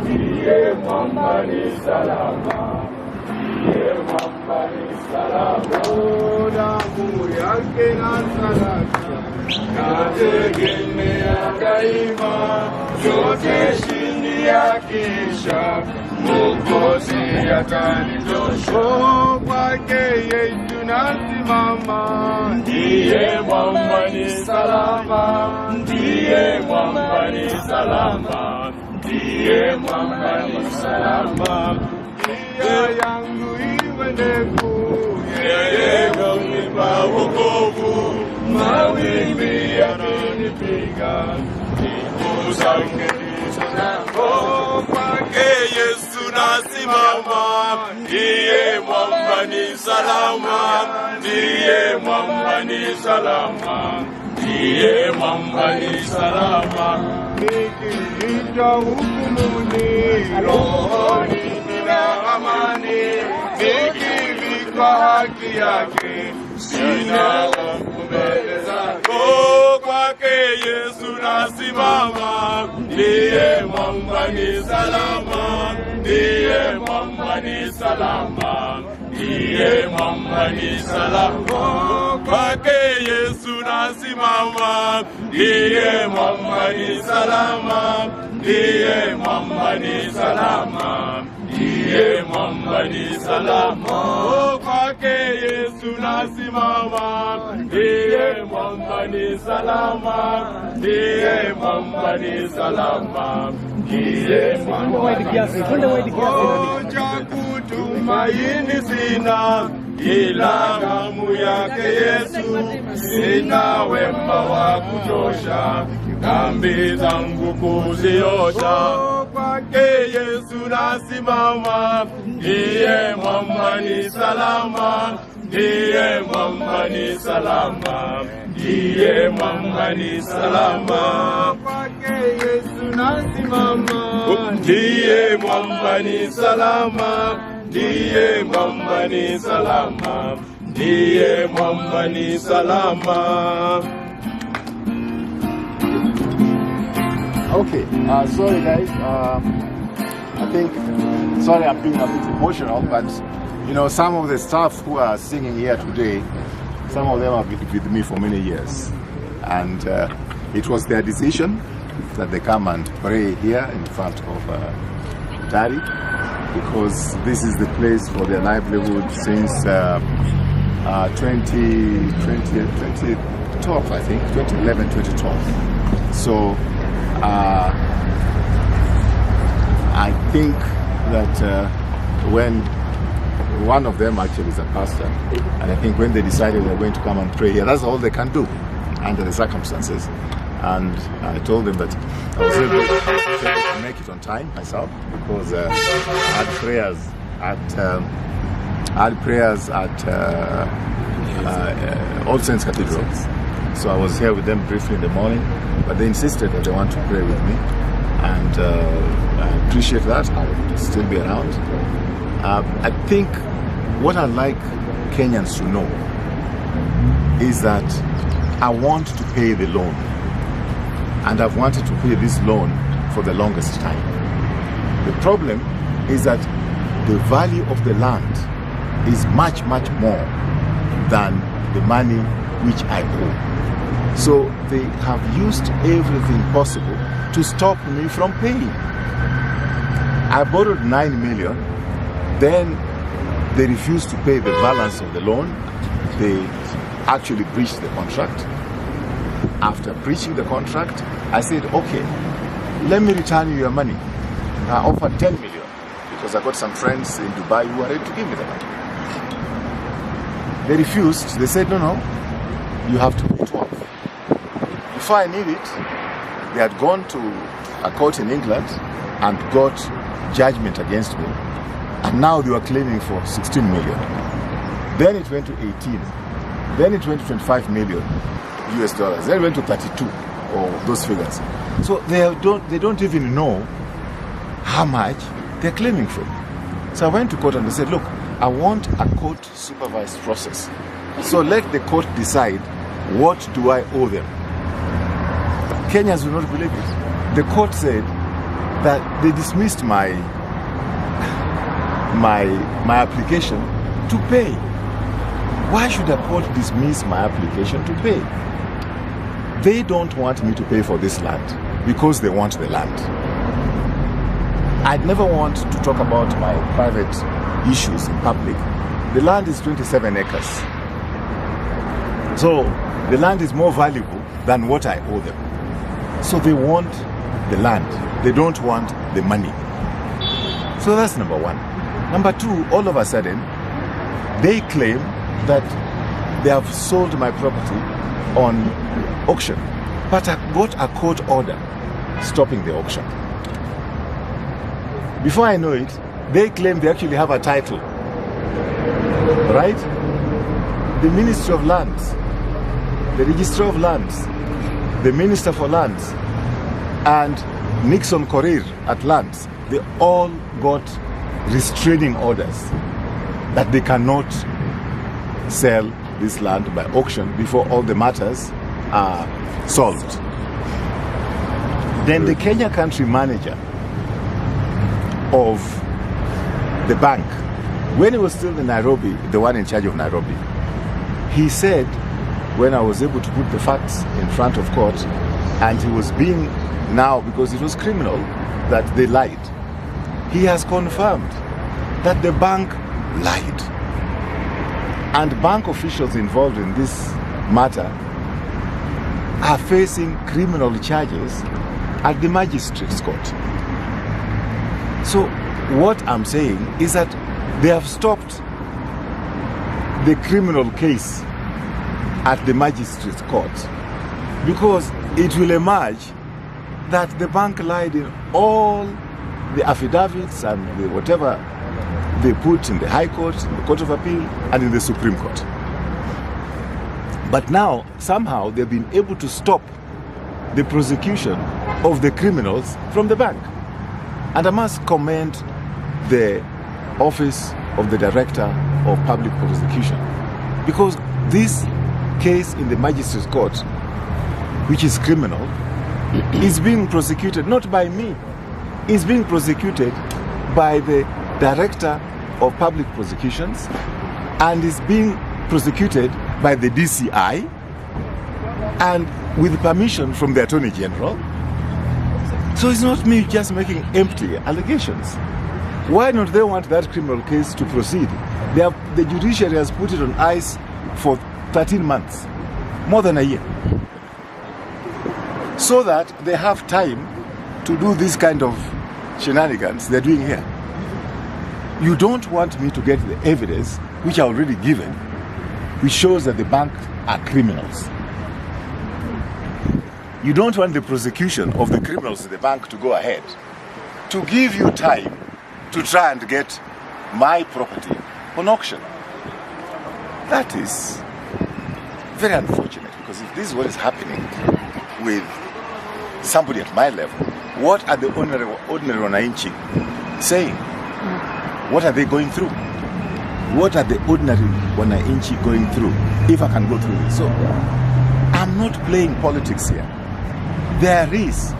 Ndiye mwamba ni salama, ndiye mwamba ni salama. Damu yake na sadaka nategemea daima, yote chini ya kisha Mwokozi atanitosha. Kwake Yesu nasimama, ndiye mwamba ni salama, ndiye mwamba ni salama, ndiye mwamba ni salama. Njia yangu iwe ndefu, yeye hunipa wokovu, mawimbi yananipiga, nguvu zake ndizo zangu. Kwake Yesu nasimama, ndiye mwamba ni salama, ndiye mwamba ni salama, ndiye mwamba ni salama. Nikiitwa hukumuni, rohoni nina amani, nikivikwa haki yake, sina hofu mbele zake. Kwake Yesu nasimama, ndiye mwamba ni salama, ndiye mwamba ni salama, ndiye mwamba ni salama. Kwake Yesu nasimama, ndiye mwamba ni salama, ndiye mwamba ni salama, ndiye mwamba ni salama. Kwake Yesu nasimama, ndiye mwamba ni salama, ndiye mwamba ni salama, ndiye mwamba ni salama. Cha kutumaini sina ila damu yake Yesu, sina wema wa kutosha dhambi zangu kuziosha. Kwake Yesu nasimama, ndiye mwamba ni salama, ndiye mwamba ni salama, ndiye mwamba ni salama. Kwake Yesu nasimama, ndiye mwamba ni salama, ndiye mwamba ni salama, ndiye mwamba ni salama. Okay, sorry guys, sorry I'm being a bit emotional, but you know, some of the staff who are singing here today, some of them have been with me for many years, and it was their decision that they come and pray here in front of Daddy, because this is the place for their livelihood since 2012, I think, 2011, 2012. So I think that when one of them actually is a pastor, and I think when they decided they're going to come and pray here, that's all they can do under the circumstances. And I told them that I was able to make it on time myself, because I had prayers at All Saints Cathedral. So I was here with them briefly in the morning, but they insisted that they want to pray with me, and I appreciate that. I will still be around. I think what I'd like Kenyans to know is that I want to pay the loan, and I've wanted to pay this loan for the longest time. The problem is that the value of the land is much, much more than the money which I owe. So they have used everything possible to stop me from paying. I borrowed 9 million, then they refused to pay the balance of the loan. They actually breached the contract. After breaching the contract, I said, okay, let me return you your money. I offered 10 million because I got some friends in Dubai who are ready to give me the money. They refused. They said, no, you have to pay 12. Before I knew it, they had gone to a court in England and got judgment against me. And now they were claiming for 16 million. Then it went to 18. Then it went to 25 million US dollars. Then it went to 32, or those figures. So they don't even know how much they're claiming for. So I went to court and they said, look, I want a court supervised process. So let the court decide, what do I owe them? Kenyans will not believe it. The court said that they dismissed my application to pay. Why should a court dismiss my application to pay? They don't want me to pay for this land because they want the land. I'd never want to talk about my private issues in public. The land is 27 acres. So the land is more valuable than what I owe them. So they want the land. They don't want the money. So that's number one. Number two, all of a sudden, they claim that they have sold my property on auction. But I got a court order stopping the auction. Before I know it, they claim they actually have a title. Right? The Ministry of Lands, the Registrar of Lands, the Minister for Lands, and Nixon Korir at Lands, they all got restraining orders that they cannot sell this land by auction before all the matters are solved. Then the Kenya country manager of the bank, when he was still in Nairobi, the one in charge of Nairobi, he said, when I was able to put the facts in front of court, and he was being now, because it was criminal that they lied, he has confirmed that the bank lied. And bank officials involved in this matter are facing criminal charges at the magistrate's court. So what I'm saying is that they have stopped the criminal case at the magistrate's court because it will emerge that the bank lied in all the affidavits and the whatever they put in the High Court, in the Court of Appeal, and in the Supreme Court. But now, somehow, they've been able to stop the prosecution of the criminals from the bank. And I must commend the Office of the Director of Public Prosecution, because this case in the Magistrate's Court, which is criminal, is being prosecuted not by me, it's being prosecuted by the Director of Public Prosecutions and is being prosecuted by the DCI and with permission from the Attorney General. So it's not me just making empty allegations. Why don't they want that criminal case to proceed? The judiciary has put it on ice for 13 months, more than a year, so that they have time to do this kind of shenanigans they're doing here. You don't want me to get the evidence which I already given, which shows that the bank are criminals. You don't want the prosecution of the criminals in the bank to go ahead, to give you time to try and get my property on auction. That is very unfortunate, because if this is what is happening with somebody at my level, what are the ordinary wananchi saying? What are they going through? What are the ordinary wananchi going through, if I can go through this? So I'm not playing politics here. There is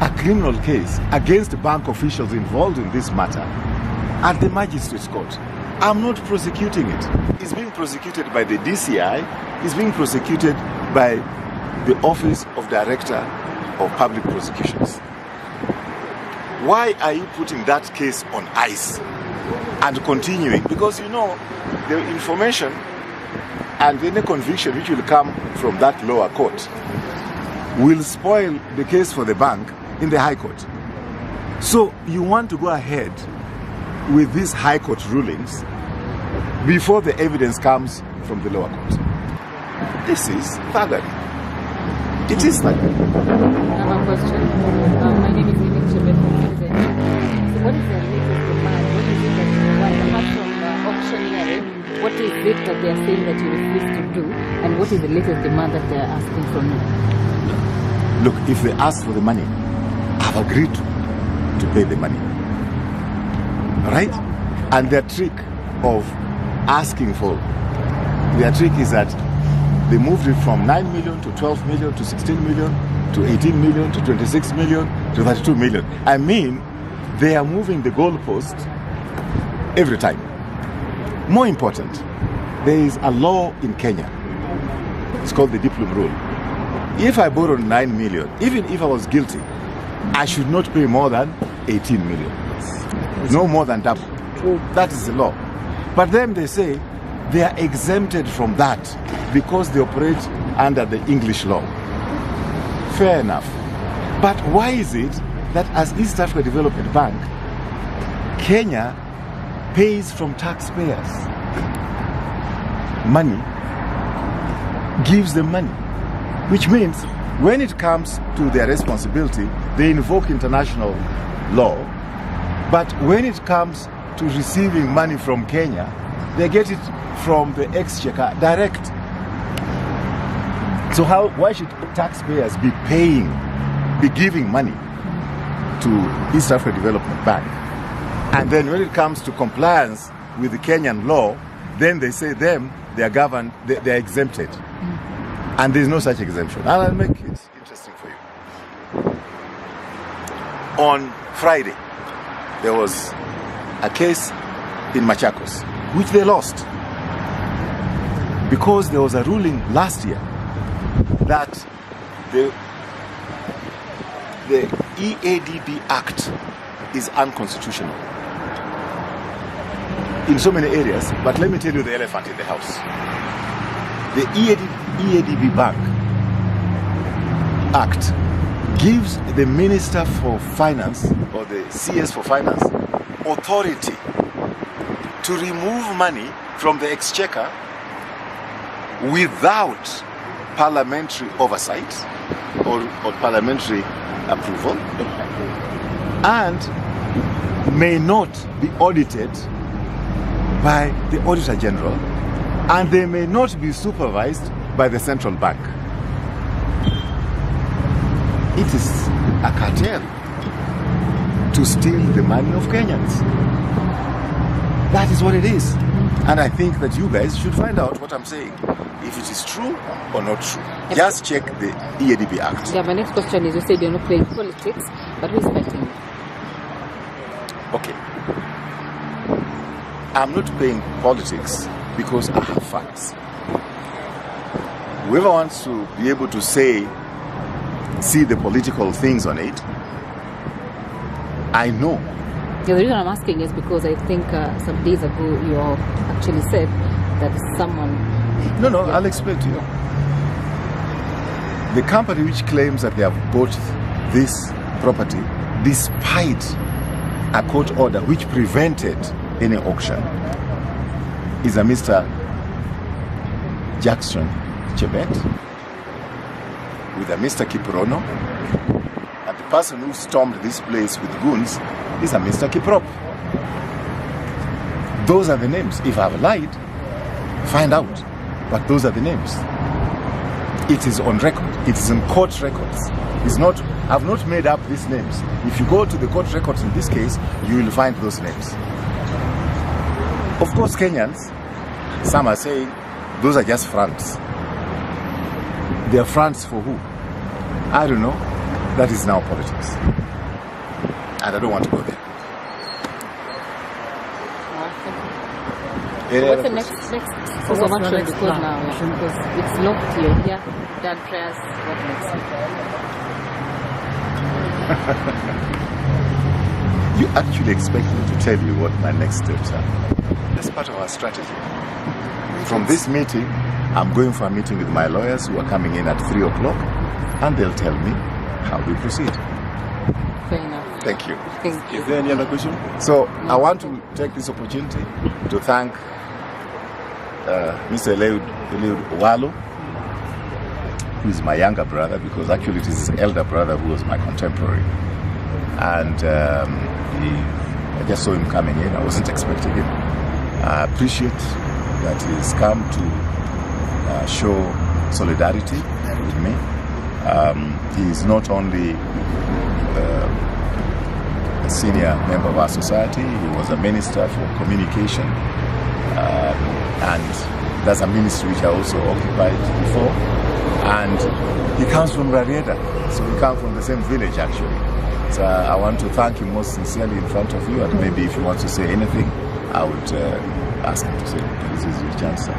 a criminal case against bank officials involved in this matter at the Magistrate's Court. I'm not prosecuting it. It's being prosecuted by the DCI, it's being prosecuted by the Office of Director of Public Prosecutions. Why are you putting that case on ice and continuing? Because you know the information and any conviction which will come from that lower court will spoil the case for the bank in the High Court. So you want to go ahead with these High Court rulings before the evidence comes from the lower court. This is thuggery. It is thuggery. I have a question. My name is Tiju. So what is the latest demand? What is it that you want? Apart from auctioneering, what is it that they are saying that you refuse to do? And what is the latest demand that they are asking from you? Look, if they ask for the money, I've agreed to pay the money. Right? And their trick of asking for, their trick is that they moved it from 9 million to 12 million to 16 million to 18 million to 26 million to 32 million. I mean, they are moving the goalpost every time. More important, there is a law in Kenya. It's called the Diplom rule. If I borrowed 9 million, even if I was guilty, I should not pay more than 18 million. No more than double. That is the law. But then they say they are exempted from that because they operate under the English law. Fair enough. But why is it that as East Africa Development Bank, Kenya pays from taxpayers money, gives them money, which means when it comes to their responsibility, they invoke international law, but when it comes to receiving money from Kenya, they get it from the exchequer direct. So why should taxpayers be giving money to East Africa Development Bank? And then when it comes to compliance with the Kenyan law, then they say they are governed, they are exempted. And there's no such exemption. And I'll make it interesting for you. On Friday, there was a case in Machakos, which they lost. Because there was a ruling last year that the EADB Act is unconstitutional in so many areas, but let me tell you the elephant in the house. The EADB Bank Act gives the Minister for Finance or the CS for Finance authority to remove money from the exchequer without parliamentary oversight or parliamentary approval, and may not be audited by the Auditor General, and they may not be supervised by the central bank. It is a cartel to steal the money of Kenyans. That is what it is. And I think that you guys should find out what I'm saying, if it is true or not true. Yep. Just check the EADB Act. Yeah, my next question is, you said you're not playing politics, but who's fighting you? Okay. I'm not playing politics because I have facts. Whoever wants to be able to see the political things on it, I know. Yeah, the reason I'm asking is because I think some days ago you actually said that someone... No, I'll explain to you. The company which claims that they have bought this property despite a court order which prevented any auction is a Mr. Jackson Chebet with a Mr. Kiprono, and the person who stormed this place with goons is a Mr. Kiprop. Those are the names. If I've lied, find out. But those are the names. It is on record. It is in court records. It's not, I've not made up these names. If you go to the court records in this case, you will find those names. Of course, Kenyans, some are saying those are just fronts. They are fronts for who? I don't know. That is now politics. And I don't want to go there. What's the next course of action? Because now, because it's locked here. Yeah, done prayers. What next? You actually expect me to tell you what my next steps are. That's part of our strategy. From this meeting, I'm going for a meeting with my lawyers who are coming in at 3 o'clock, and they'll tell me how we proceed. Fair enough. Thank you. Thank you. Is there any other question? So I want to take this opportunity to thank Mr. Eliud Owalo, who is my younger brother, because actually it is his elder brother who was my contemporary. And I just saw him coming in. I wasn't expecting him. I appreciate that he's come to show solidarity with me. He is not only a senior member of our society, he was a minister for communication, and that's a ministry which I also occupied before. And he comes from Rarieda, so we come from the same village actually. But I want to thank him most sincerely in front of you, and maybe if he wants to say anything, I would ask him to say. This is your chance, sir.